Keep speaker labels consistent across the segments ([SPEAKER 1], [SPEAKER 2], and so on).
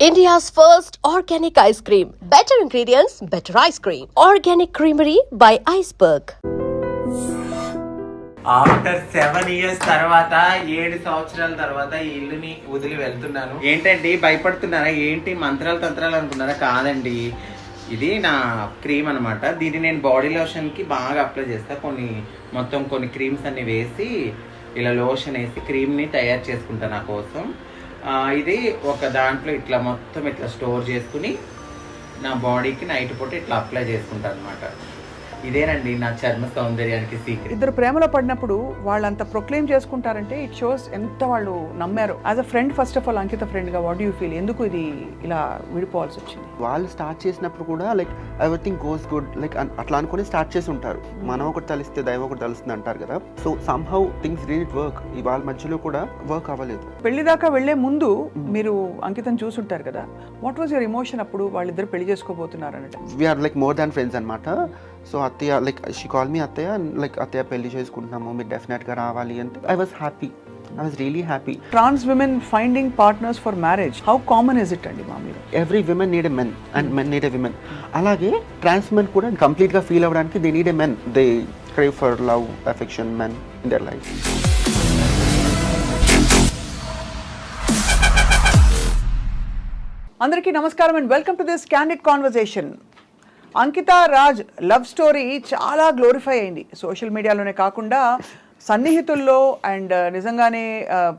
[SPEAKER 1] India's first organic ice cream. Better ingredients, better ice cream. Organic Creamery by Iceberg.
[SPEAKER 2] After 7 years తర్వాత 7 సంవత్సరాల తర్వాత ఈ ఇల్లుని వదిలి వెళ్తున్నాను. ఏంటండి భయపడుతున్నారా? ఏంటి మంత్రాలు తంత్రాలు అనుకున్నారా? కాదండి, ఇది నా క్రీమ్ అనమాట. దీన్ని నేను బాడీ లోషన్కి బాగా అప్లై చేస్తా. కొన్ని క్రీమ్స్ అన్ని వేసి ఇలా లోషన్ వేసి క్రీమ్ని తయారు చేసుకుంటా నా కోసం. ఇది ఒక దాంట్లో ఇట్లా మొత్తం ఇట్లా స్టోర్ చేసుకుని నా బాడీకి నైట్ పూట ఇట్లా అప్లై చేసుకుంటాను అనమాట. ఇదేనండి నా చర్మ సౌందర్యానికి సీక్రెట్.
[SPEAKER 3] ఇద్దరు ప్రేమలో పడినప్పుడు వాళ్ళంత ప్రొక్లెయిమ్ చేసుకుంటారంటే ఇట్ షోస్ ఎంత వాళ్ళు నమ్మారు. As a friend, first of all Ankita friend గా వాట్ యూ ఫీల్? ఎందుకు ఇది ఇలా విడిపోవాల్సి వచ్చింది?
[SPEAKER 4] వాళ్ళు స్టార్ట్ చేసినప్పుడు కూడా like everything goes good like అట్లా అనుకుని స్టార్ట్ చేసి ఉంటారు. మనం ఒకటి తలిస్తే దైవం ఒకటి తలుస్తుంది అంటారు కదా. So somehow things didn't work. వాళ్ళ మధ్యలో కూడా వర్క్ అవ్వలేదు.
[SPEAKER 3] పెళ్లి దాకా వెళ్లే ముందు మీరు అంకితను చూసుంటారు కదా. వాట్ వాజ్ యువర్ ఎమోషన్ అప్పుడు వాళ్ళిద్దరు పెళ్లి చేసుకోబోతున్నారు అన్నట్టు?
[SPEAKER 4] We are like more than friends అనమాట. సో అత్తయ్య లైక్ షీ కాల్ మీ అత్తయ్య, లైక్ అత్తయ్య పెళ్లి చేసుకుంటున్నాము, మీరు డెఫినెట్గా రావాలి అంటే I was happy. I was really happy.
[SPEAKER 3] Trans women finding partners for marriage, how common is it andi maamilo?
[SPEAKER 4] Every women need a man and men need a woman. Alage trans men kuda complete ga feel avvadaniki they need a man. They crave for love, affection, men in their life.
[SPEAKER 3] Andariki namaskaram and welcome to this candid conversation. Ankita Raj love story చాలా glorify అయింది social మీడియాలోనే కాకుండా సన్నిహితుల్లో and నిజంగానే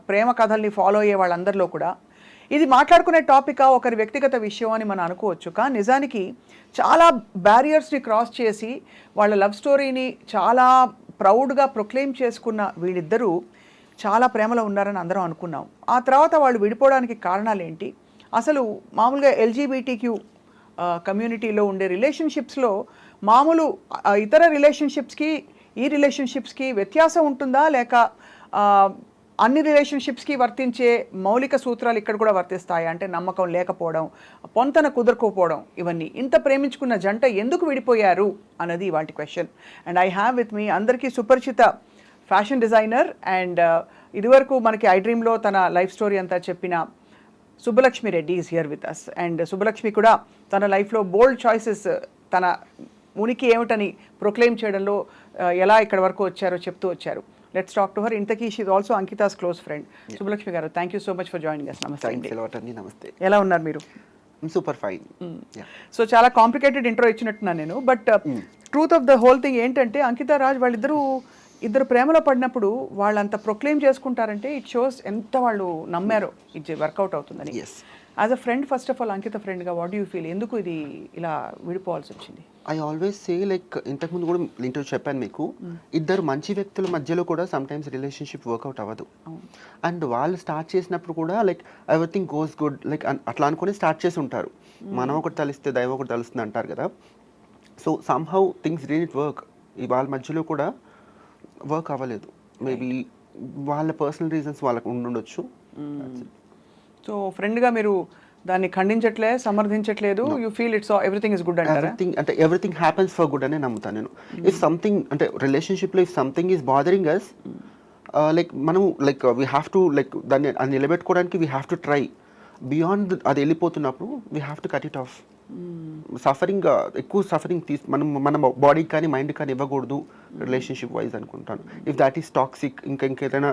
[SPEAKER 3] ప్రేమ కథల్ని follow అయ్యే వాళ్ళందరిలో కూడా. ఇది మాట్లాడుకునే టాపిక్ ఒకరి వ్యక్తిగత విషయం అని మనం అనుకోవచ్చు, కానీ నిజానికి చాలా బ్యారియర్స్ని క్రాస్ చేసి వాళ్ళ లవ్ స్టోరీని చాలా ప్రౌడ్గా ప్రొక్లెయిమ్ చేసుకున్న వీళ్ళిద్దరూ చాలా ప్రేమలో ఉన్నారని అందరం అనుకున్నాం. ఆ తర్వాత వాళ్ళు విడిపోవడానికి కారణాలు ఏంటి? అసలు మామూలుగా ఎల్జీబీటీక్యూ కమ్యూనిటీలో ఉండే రిలేషన్షిప్స్లో మామూలు ఇతర రిలేషన్షిప్స్కి ఈ రిలేషన్షిప్స్కి వ్యత్యాసం ఉంటుందా, లేక అన్ని రిలేషన్షిప్స్కి వర్తించే మౌలిక సూత్రాలు ఇక్కడ కూడా వర్తిస్తాయి? అంటే నమ్మకం లేకపోవడం, పొంతన కుదరకపోవడం, ఇవన్నీ. ఇంత ప్రేమించుకున్న జంట ఎందుకు విడిపోయారు అన్నది వాటి question. And I have with మీ అందరికీ సుపరిచిత ఫ్యాషన్ డిజైనర్ అండ్ ఇదివరకు మనకి ఐ డ్రీమ్లో తన లైఫ్ స్టోరీ అంతా చెప్పిన Subbalakshmi Reddy is here with us. And Subbalakshmi కూడా తన లైఫ్లో బోల్డ్ చాయిసెస్, తన ఉనికి ఏమిటని ప్రొక్లెయిమ్ చేయడంలో ఎలా ఇక్కడ వరకు వచ్చారో చెప్తూ వచ్చారు. Let's talk to her. ఇంతకీ she is also Ankita's close friend. Subbalakshmi గారు, thank you so much for joining us.
[SPEAKER 4] నమస్తే.
[SPEAKER 3] ఎలా ఉన్నారు మీరు?
[SPEAKER 4] Super fine.
[SPEAKER 3] సో చాలా కాంప్లికేటెడ్ ఇంట్రో ఇచ్చినట్టున్నాను నేను, but truth of the whole thing ఏంటంటే అంకిత రాజ్ ఇద్దరు ప్రేమలో పడినప్పుడు వాళ్ళంత ప్రొక్లెయిమ్ చేసుకుంటారంటే ఇట్ షోస్ ఎంత వాళ్ళు నమ్మారో ఇది వర్కౌట్ అవుతుందని. As a friend, first of all Ankita ఫ్రెండ్గా వాట్ యూ ఫీల్? ఎందుకు ఇది ఇలా విడిపోవాల్సి వచ్చింది?
[SPEAKER 4] ఐ ఆల్వేస్ సే లైక్ ఇంతకుముందు కూడా ఇంటర్వ్యూ చెప్పాను మీకు, ఇద్దరు మంచి వ్యక్తుల మధ్యలో కూడా సమ్ టైమ్స్ రిలేషన్షిప్ వర్కౌట్ అవ్వదు. అండ్ వాళ్ళు స్టార్ట్ చేసినప్పుడు కూడా like everything goes good like అట్లా అనుకుని స్టార్ట్ చేసి ఉంటారు. మనం ఒకటి తలిస్తే దైవం ఒకటి తలుస్తుంది అంటారు కదా. So somehow things didn't work. వాళ్ళ మధ్యలో కూడా వర్క్ అవ్వలేదు. మేబీ వాళ్ళ పర్సనల్ రీజన్స్ వాళ్ళకు ఉండొచ్చు.
[SPEAKER 3] సో ఫ్రెండ్గా మీరు దాన్ని ఖండించట్లే, సమర్థించట్లేదు. You feel it's everything is good అంటారా?
[SPEAKER 4] అంటే ఎవ్రీథింగ్ హ్యాపెన్స్ ఫర్ గుడ్ అనే నమ్ముతాను నేను. ఇఫ్ సంథింగ్ అంటే రిలేషన్షిప్లో if something is bothering us, like మనము like we have to like దాన్ని నిలబెట్టుకోవడానికి we have to try. Beyond అది వెళ్ళిపోతున్నప్పుడు we have to cut it off. Suffering ఎక్కువ సఫరింగ్ మన బాడీకి కానీ మైండ్ కానీ ఇవ్వకూడదు రిలేషన్షిప్ వైజ్ అనుకుంటాను. ఇఫ్ దాట్ ఈస్ టాక్సిక్, ఇంకేదైనా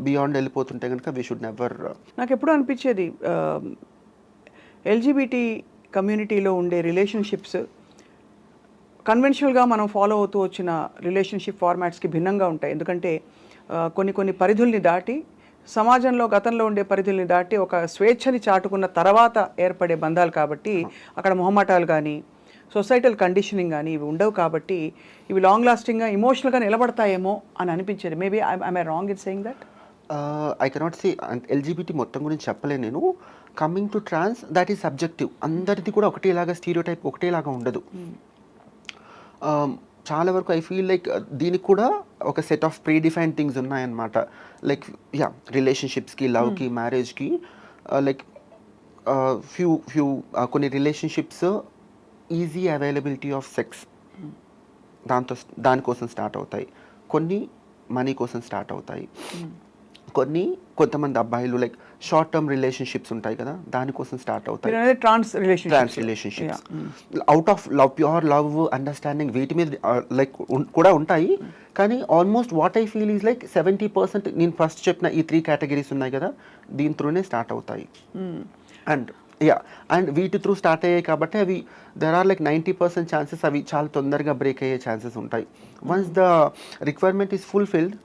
[SPEAKER 4] బియాండ్ వెళ్ళిపోతుంటే కనుక వీ షుడ్ నెవర్.
[SPEAKER 3] నాకు ఎప్పుడు అనిపించేది ఎల్జీబీటీ కమ్యూనిటీలో ఉండే రిలేషన్షిప్స్ కన్వెన్షనల్గా మనం ఫాలో అవుతూ వచ్చిన రిలేషన్షిప్ ఫార్మాట్స్కి భిన్నంగా ఉంటాయి. ఎందుకంటే కొన్ని పరిధుల్ని దాటి, సమాజంలో గతంలో ఉండే పరిధుల్ని దాటి ఒక స్వేచ్ఛని చాటుకున్న తర్వాత ఏర్పడే బంధాలు కాబట్టి అక్కడ మొహమాటాలు కానీ సొసైటల్ కండిషనింగ్ కానీ ఇవి ఉండవు. కాబట్టి ఇవి లాంగ్ లాస్టింగ్గా ఇమోషనల్గా నిలబడతాయేమో అని అనిపించేది. Maybe I wrong in saying that?
[SPEAKER 4] I cannot say LGBT మొత్తం గురించి చెప్పలేను నేను. Coming to trans, that is subjective. అందరిది కూడా ఒకటేలాగా స్టీరియోటైప్ ఒకటేలాగా ఉండదు. చాలా వరకు ఐ ఫీల్ లైక్ దీనికి కూడా ఒక set of pre define things ఉన్నాయన్నమాట. లైక్ రిలేషన్షిప్స్కి, లవ్కి, మ్యారేజ్కి లైక్ ఫ్యూ కొన్ని relationships easy availability of sex దానికోసం స్టార్ట్ అవుతాయి. కొన్ని మనీ కోసం స్టార్ట్ అవుతాయి. కొంతమంది అబ్బాయిలు లైక్ షార్ట్ టర్మ్ రిలేషన్షిప్స్ ఉంటాయి కదా, దానికోసం స్టార్ట్ అవుతాయి.
[SPEAKER 3] Trans
[SPEAKER 4] trans relationships out of love, pure love, understanding, వీటి మీద లైక్ కూడా ఉంటాయి. కానీ almost what I feel is like 70% నేను ఫస్ట్ చెప్పిన ఈ 3 కేటగిరీస్ ఉన్నాయి కదా, దీని త్రూనే స్టార్ట్ అవుతాయి. అండ్ వీటి త్రూ స్టార్ట్ అయ్యాయి కాబట్టి అవి దెర్ ఆర్ లైక్ 90% ఛాన్సెస్ అవి చాలా తొందరగా బ్రేక్ అయ్యే ఛాన్సెస్ ఉంటాయి. Once the requirement is fulfilled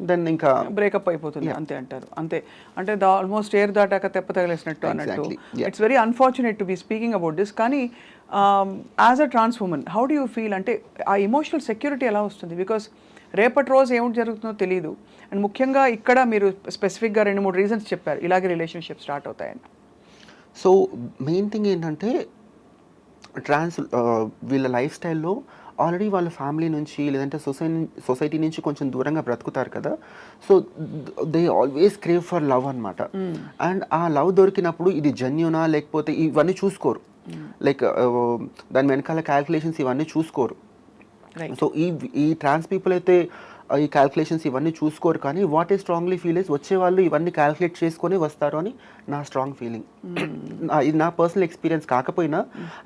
[SPEAKER 4] then ఇంకా
[SPEAKER 3] బ్రేకప్ అయిపోతుంది, అంతే అంటారు. అంతే అంటే ఆల్మోస్ట్ ఎయిర్ దాటాక తెప్ప తగిలేసినట్టు అన్నట్టు. It's very unfortunate to be speaking about this. కానీ as a trans woman how do you feel? అంటే ఆ ఎమోషనల్ సెక్యూరిటీ ఎలా వస్తుంది? బికాస్ రేపటి రోజు ఏమిటి జరుగుతుందో తెలియదు. అండ్ ముఖ్యంగా ఇక్కడ మీరు స్పెసిఫిక్గా 2-3 రీజన్స్ చెప్పారు ఇలాగే రిలేషన్షిప్ స్టార్ట్ అవుతాయని.
[SPEAKER 4] సో మెయిన్ థింగ్ ఏంటంటే వీళ్ళ లైఫ్ స్టైల్లో ఆల్రెడీ వాళ్ళ ఫ్యామిలీ నుంచి లేదంటే సొసైటీ నుంచి కొంచెం దూరంగా బ్రతుకుతారు కదా. So they always crave for love అనమాట. అండ్ ఆ లవ్ దొరికినప్పుడు ఇది జెన్యూనా లేకపోతే ఇవన్నీ చూసుకోరు. లైక్ దాని వెనకాల క్యాల్కులేషన్స్ ఇవన్నీ చూసుకోరు. సో ఈ ట్రాన్స్ పీపుల్ అయితే ఈ క్యాల్కులేషన్స్ ఇవన్నీ చూసుకోరు. కానీ వాట్ ఈ స్ట్రాంగ్లీ ఫీల్ ఇస్ వచ్చే వాళ్ళు ఇవన్నీ క్యాల్కులేట్ చేసుకొని వస్తారు అని నా స్ట్రాంగ్ ఫీలింగ్. ఇది నా పర్సనల్ ఎక్స్పీరియన్స్ కాకపోయినా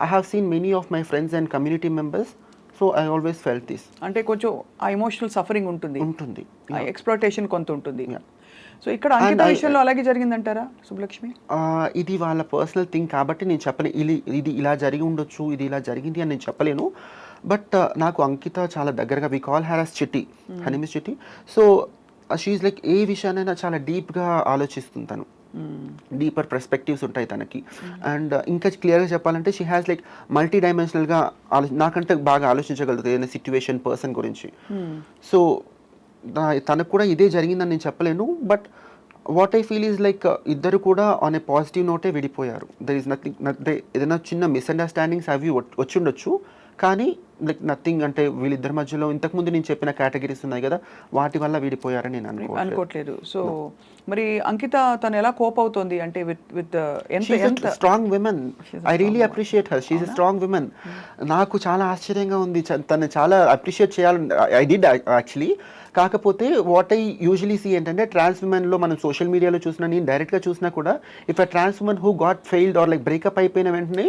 [SPEAKER 4] I have seen many of my friends and community members. So I always felt this.
[SPEAKER 3] అంటే కొంచెం ఆ ఎమోషనల్ సఫరింగ్ ఉంటుంది, ఎక్స్‌ప్లాయిటేషన్ కొంత ఉంటుంది. సో ఇక్కడ అంకిత విషయంలో అలాగే జరిగిందంటారా సుబ్బలక్ష్మి?
[SPEAKER 4] ఇది వాళ్ళ పర్సనల్ థింగ్ కాబట్టి నేను చెప్పలేను ఇది ఇలా జరిగి ఉండొచ్చు, ఇది ఇలా జరిగింది అని నేను చెప్పలేను. బట్ నాకు అంకిత చాలా దగ్గరగా, వి కాల్ హర్ యాస్ చిట్టి, హర్ నేమ్ ఇస్ చిట్టి. సో షీఈ్ లైక్ ఏ విషయానైనా చాలా డీప్గా ఆలోచిస్తుంది తను. డీపర్ పర్స్పెక్టివ్స్ ఉంటాయి తనకి. అండ్ ఇంకా క్లియర్గా చెప్పాలంటే షీ హ్యాస్ లైక్ మల్టీ డైమెన్షనల్గా నాకంటే బాగా ఆలోచించగలుగుతుంది ఏదైనా సిచ్యువేషన్, పర్సన్ గురించి. సో తనకు కూడా ఇదే జరిగిందని నేను చెప్పలేను. But what I feel is like ఇద్దరు కూడా ఆన్ ఏ పాజిటివ్ నోటే విడిపోయారు. దర్ ఈస్ నథింగ్, ఏదైనా చిన్న మిస్అండర్స్టాండింగ్స్ అవి వచ్చిండొచ్చు, కానీ లైక్ నథింగ్. అంటే వీళ్ళిద్దరి మధ్యలో ఇంతకుముందు నేను చెప్పిన కేటగిరీస్ ఉన్నాయి కదా, వాటి వల్ల విడిపోయారని నేను
[SPEAKER 3] అనుకోవట్లేదు. సో మరి అంకిత తను ఎలా కోప్ అవుతుంది అంటే with
[SPEAKER 4] strong women. I really appreciate her. She is a strong women. నాకు చాలా ఆశ్చర్యంగా ఉంది. తను చాలా అప్రిషియేట్ చేయాలని ఐ డిడ్ యాక్చువల్లీ. కాకపోతే వాట్ ఐ యూజువలీ సీ ఏంటంటే ట్రాన్స్ ఉమెన్లో మనం సోషల్ మీడియాలో చూసినా, నేను డైరెక్ట్గా చూసినా కూడా, if a trans women who got failed or like breakup అయిపోయిన వెంటనే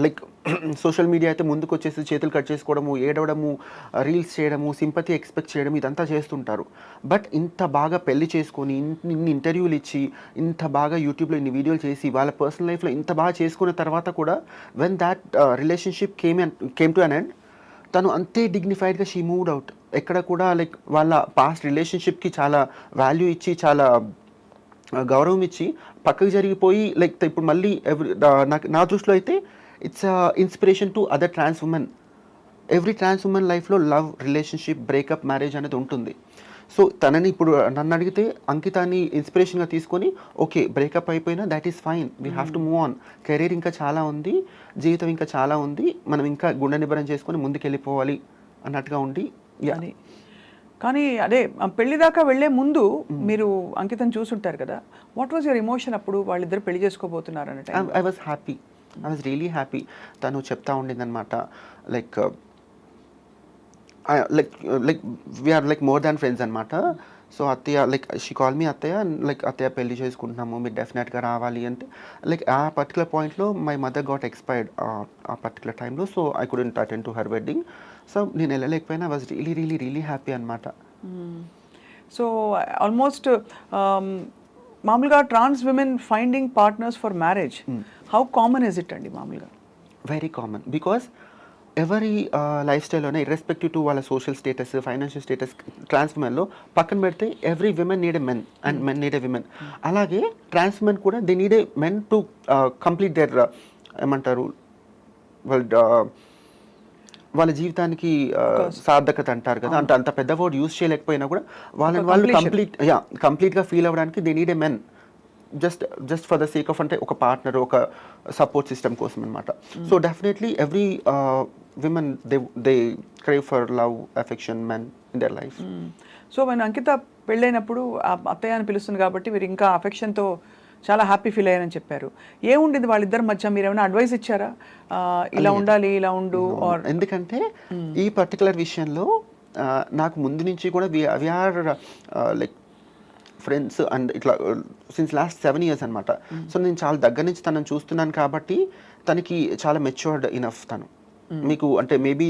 [SPEAKER 4] లైక్ సోషల్ మీడియా అయితే ముందుకు వచ్చేసి చేతులు కట్ చేసుకోవడము, ఏడవడము, రీల్స్ చేయడము, సింపతి ఎక్స్పెక్ట్ చేయడం, ఇదంతా చేస్తుంటారు. బట్ ఇంత బాగా పెళ్లి చేసుకొని ఇన్ని ఇంటర్వ్యూలు ఇచ్చి ఇంత బాగా యూట్యూబ్లో ఇన్ని వీడియోలు చేసి వాళ్ళ పర్సనల్ లైఫ్లో ఇంత బాగా చేసుకున్న తర్వాత కూడా when that relationship came to an end, తను అంతే డిగ్నిఫైడ్గా షీ మూవ్డ్ అవుట్. ఎక్కడ కూడా లైక్ వాళ్ళ పాస్ట్ రిలేషన్షిప్కి చాలా వాల్యూ ఇచ్చి, చాలా గౌరవం ఇచ్చి పక్కకు జరిగిపోయి లైక్ ఇప్పుడు మళ్ళీ నా దృష్టిలో అయితే it's inspiration to other trans women. Every trans woman లైఫ్లో లవ్, రిలేషన్షిప్, బ్రేకప్, మ్యారేజ్ అనేది ఉంటుంది. సో తనని ఇప్పుడు నన్ను అడిగితే అంకితాన్ని ఇన్స్పిరేషన్గా తీసుకొని ఓకే బ్రేకప్ అయిపోయినా that is fine, we have to move on, career ఇంకా చాలా ఉంది, జీవితం ఇంకా చాలా ఉంది, మనం ఇంకా గుండె నిబ్బరం చేసుకొని ముందుకెళ్ళిపోవాలి అన్నట్టుగా ఉండి.
[SPEAKER 3] అని కానీ అదే పెళ్లి దాకా వెళ్లే ముందు మీరు అంకితం చూసుంటారు కదా, వాట్ వాజ్ యువర్ ఎమోషన్ అప్పుడు వాళ్ళిద్దరు పెళ్లి చేసుకోబోతున్నారు అన్నట్టు?
[SPEAKER 4] I was happy, I was really happy. తను చెప్తా ఉండింది అనమాట like like we are like more than friends అనమాట. సో అత్తయ్య లైక్ షీ కాల్ మీ అత్తయ్య, లైక్ అత్తయ్య పెళ్లి చేసుకుంటున్నాము, మీరు డెఫినెట్గా రావాలి అంటే. లైక్ ఆ పర్టికులర్ పాయింట్లో మై మదర్ గాట్ ఎక్స్పైర్డ్ ఆ పర్టికులర్ టైంలో. So I couldn't attend to her wedding. So నేను వెళ్ళలేకపోయినా I was really really really happy అనమాట.
[SPEAKER 3] సో ఆల్మోస్ట్ మామూలుగా trans women finding partners for marriage, how common is it అండి? మామూలుగా
[SPEAKER 4] very common. Because ఎవరి life స్టైల్లోనే irrespective to వాళ్ళ social status, financial status, trans ఉమెన్లో పక్కన పెడితే every women need a men and men need a women. అలాగే trans women కూడా they need a men to complete there ఏమంటారు వాళ్ళ జీవితానికి సార్థకత అంటారు కదా, అంటే అంత పెద్ద వర్డ్ యూజ్ చేయలేకపోయినా కూడా వాళ్ళని వాళ్ళు కంప్లీట్గా ఫీల్ అవ్వడానికి they need a men, just for the sake of అంటే ఒక పార్ట్నర్, ఒక సపోర్ట్ సిస్టమ్ కోసం అనమాట. So definitely every women they crave for love, affection, men in their life.
[SPEAKER 3] So మన అంకిత పెళ్ళైనప్పుడు అత్తయ్య అని పిలుస్తుంది కాబట్టి మీరు ఇంకా అఫెక్షన్తో చాలా హ్యాపీ ఫీల్ అయ్యారని చెప్పారు. ఏముండింది వాళ్ళిద్దరి మధ్య? మీరు ఏమైనా అడ్వైస్ ఇచ్చారా, ఇలా ఉండాలి, ఇలా ఉండు?
[SPEAKER 4] ఎందుకంటే ఈ పర్టికులర్ విషయంలో నాకు ముందు నుంచి కూడా వీఆర్ లైక్ ఫ్రెండ్స్ అండ్ ఇట్లా సిన్స్ లాస్ట్ 7 years అనమాట. సో నేను చాలా దగ్గర నుంచి తనని చూస్తున్నాను కాబట్టి తనకి చాలా మెచ్యూర్డ్ ఇనఫ్ తను. మీకు అంటే మేబీ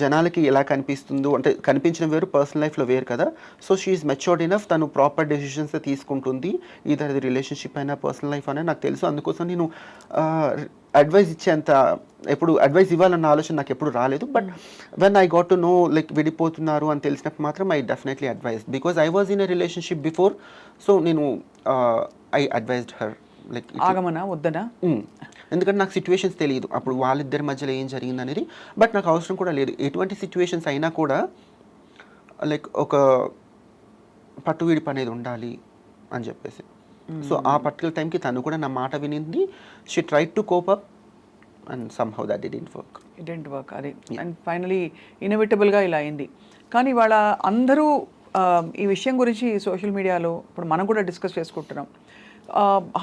[SPEAKER 4] జనాలకి ఎలా కనిపిస్తుందో అంటే కనిపించడం వేరు, పర్సనల్ లైఫ్లో వేరు కదా. సో షీఈస్ మెచ్యూర్డ్ ఇనఫ్, తను ప్రాపర్ డెసిషన్స్ తీసుకుంటుంది, ఈధర్ అది రిలేషన్షిప్ అయినా పర్సనల్ లైఫ్ అయినా నాకు తెలుసు. అందుకోసం నేను అడ్వైస్ ఇచ్చేంత ఎప్పుడు అడ్వైస్ ఇవ్వాలన్న ఆలోచన నాకు ఎప్పుడు రాలేదు. But when I got to know like విడిపోతున్నారు అని తెలిసినప్పుడు మాత్రం I definitely advise, because I was in a relationship before. So నేను ఐ అడ్వైజ్డ్ హర్ లైక్
[SPEAKER 3] ఆగమనా వద్దనా,
[SPEAKER 4] ఎందుకంటే నాకు సిచ్యువేషన్స్ తెలియదు అప్పుడు వాళ్ళిద్దరి మధ్యలో ఏం జరిగింది అనేది. బట్ నాకు అవసరం కూడా లేదు, ఎటువంటి సిచ్యువేషన్స్ అయినా కూడా లైక్ ఒక పట్టు విడిపు అనేది ఉండాలి అని చెప్పేసి. సో ఆ పర్టికులర్ టైంకి తను కూడా నా మాట వినింది. She tried to cope up and somehow that didn't work.
[SPEAKER 3] అది అండ్ ఫైనలీ ఇన్ఎవిటబుల్గా ఇలా అయింది. కానీ వాళ్ళ అందరూ ఈ విషయం గురించి సోషల్ మీడియాలో ఇప్పుడు మనం కూడా డిస్కస్ చేసుకుంటున్నాం.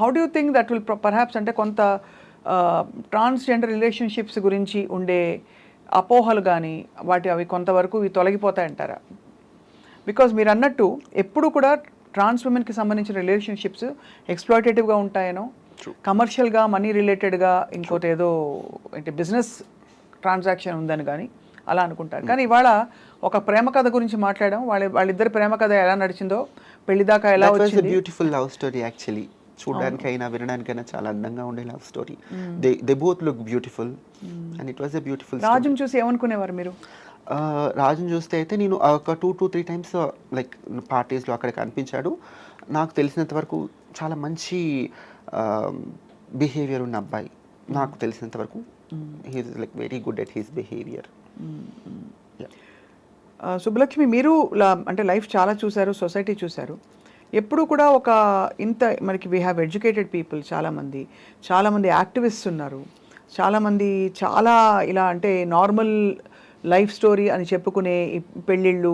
[SPEAKER 3] How do you think that will perhaps అంటే కొంత ట్రాన్స్జెండర్ రిలేషన్షిప్స్ గురించి ఉండే అపోహలు కానీ అవి కొంతవరకు ఇవి తొలగిపోతాయంటారా? బికాజ్ మీరు అన్నట్టు ఎప్పుడు కూడా ట్రాన్స్ ఉమెన్కి సంబంధించిన రిలేషన్షిప్స్ ఎక్స్ప్లాయిటేటివ్గా ఉంటాయనో, కమర్షియల్గా మనీ రిలేటెడ్గా ఇంకోటి ఏదో అంటే బిజినెస్ ట్రాన్సాక్షన్ ఉందని కానీ అలా అనుకుంటారు. కానీ ఇవాళ ఒక ప్రేమ కథ గురించి మాట్లాడడం, వాళ్ళిద్దరి ప్రేమ కథ ఎలా నడిచిందో, పెళ్లి దాకా ఎలా వచ్చింది.
[SPEAKER 4] బ్యూటిఫుల్ లవ్ స్టోరీ యాక్చువల్లీ, చూడడానికైనా వినడానికైనా చాలా అందంగా ఉండే love story. They both look beautiful and it was a beautiful.
[SPEAKER 3] రాజుని చూసి ఏమనుకునేవారు మీరు?
[SPEAKER 4] రాజుని చూస్తే అయితే నేను ఒక 2-3 times లైక్ పార్టీస్లో అక్కడ కనిపించాడు. నాకు తెలిసినంత వరకు చాలా మంచి బిహేవియర్ ఉన్న అబ్బాయి నాకు తెలిసినంత వరకు. He is like very good at his behaviour.
[SPEAKER 3] Subbalakshmi, మీరు అంటే లైఫ్ చాలా చూశారు, సొసైటీ చూశారు. ఎప్పుడు కూడా ఒక ఇంత మనకి వీ హ్యావ్ ఎడ్యుకేటెడ్ పీపుల్, చాలామంది యాక్టివిస్ట్స్ ఉన్నారు, చాలామంది చాలా ఇలా అంటే నార్మల్ లైఫ్ స్టోరీ అని చెప్పుకునే పెళ్ళిళ్ళు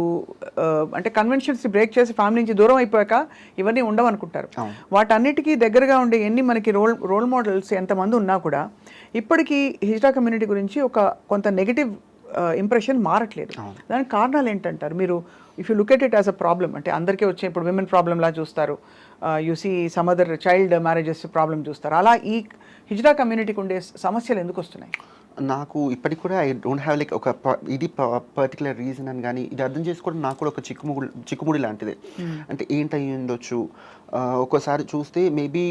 [SPEAKER 3] అంటే కన్వెన్షన్స్ బ్రేక్ చేసి ఫ్యామిలీ నుంచి దూరం అయిపోయాక ఇవన్నీ ఉండవు అనుకుంటారు. వాటన్నిటికీ దగ్గరగా ఉండే ఎన్ని మనకి రోల్ మోడల్స్ ఎంతమంది ఉన్నా కూడా ఇప్పటికీ హిజ్రా కమ్యూనిటీ గురించి కొంత నెగిటివ్ ఇంప్రెషన్ మారట్లేదు. దానికి కారణాలు ఏంటంటారు మీరు? If you look at it as a problem, అంటే అందరికీ వచ్చే ఇప్పుడు విమెన్ ప్రాబ్లంలా చూస్తారు, you see some other child marriages problem చూస్తారు. అలా ఈ హిజ్రా కమ్యూనిటీకి ఉండే సమస్యలు ఎందుకు వస్తున్నాయి?
[SPEAKER 4] నాకు ఇప్పటికి కూడా ఐ డోంట్ హ్యావ్ లైక్ ఒక ఇది పర్టికులర్ రీజన్ అని కానీ ఇది అర్థం చేసుకోవడం నాకు కూడా ఒక చిక్కుముడి లాంటిదే. అంటే ఏంటై ఉండొచ్చు, ఒక్కోసారి చూస్తే మేబీ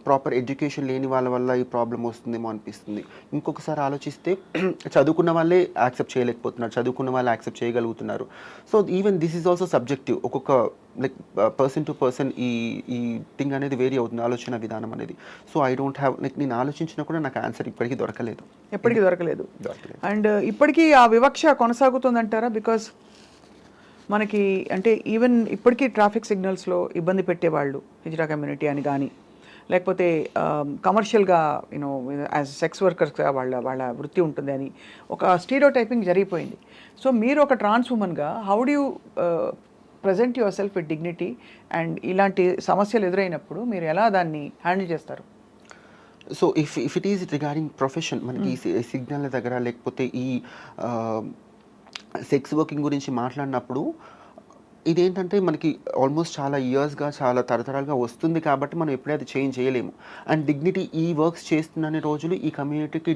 [SPEAKER 4] ప్రాపర్ ఎడ్యుకేషన్ లేని వాళ్ళ వల్ల ఈ ప్రాబ్లం వస్తుందేమో అనిపిస్తుంది. ఇంకొకసారి ఆలోచిస్తే చదువుకున్న వాళ్ళే యాక్సెప్ట్ చేయలేకపోతున్నారు, చదువుకున్న వాళ్ళు యాక్సెప్ట్ చేయగలుగుతున్నారు. So even this is also subjective. ఒక్కొక్క లైక్ పర్సన్ టు పర్సన్ ఈ థింగ్ అనేది వేరీ అవుతుంది, ఆలోచన విధానం అనేది. So I don't have like నేను ఆలోచించినా కూడా నాకు ఆన్సర్ ఇప్పటికీ దొరకలేదు.
[SPEAKER 3] అండ్ ఇప్పటికీ ఆ వివక్ష కొనసాగుతుందంటారా? బికాస్ మనకి అంటే ఈవెన్ ఇప్పటికీ ట్రాఫిక్ సిగ్నల్స్లో ఇబ్బంది పెట్టేవాళ్ళు హిజ్రా కమ్యూనిటీ అని కానీ, లేకపోతే కమర్షియల్గా యూనో యాజ్ సెక్స్ వర్కర్స్గా వాళ్ళ వృత్తి ఉంటుంది అని ఒక స్టీరియోటైపింగ్ జరిగిపోయింది. సో మీరు ఒక ట్రాన్స్ ఉమెన్గా how do you present yourself with dignity and ఇలాంటి సమస్యలు ఎదురైనప్పుడు మీరు ఎలా దాన్ని హ్యాండిల్ చేస్తారు?
[SPEAKER 4] So if it is regarding profession, మనకి ఈ సిగ్నల్ దగ్గర లేకపోతే ఈ సెక్స్ వర్కింగ్ గురించి మాట్లాడినప్పుడు ఇదేంటంటే మనకి ఆల్మోస్ట్ చాలా ఇయర్స్గా చాలా తరతరాలుగా వస్తుంది కాబట్టి మనం ఎప్పుడైతే చేంజ్ చేయలేము. అండ్ డిగ్నిటీ ఈ వర్క్స్ చేస్తున్న రోజులు ఈ కమ్యూనిటీకి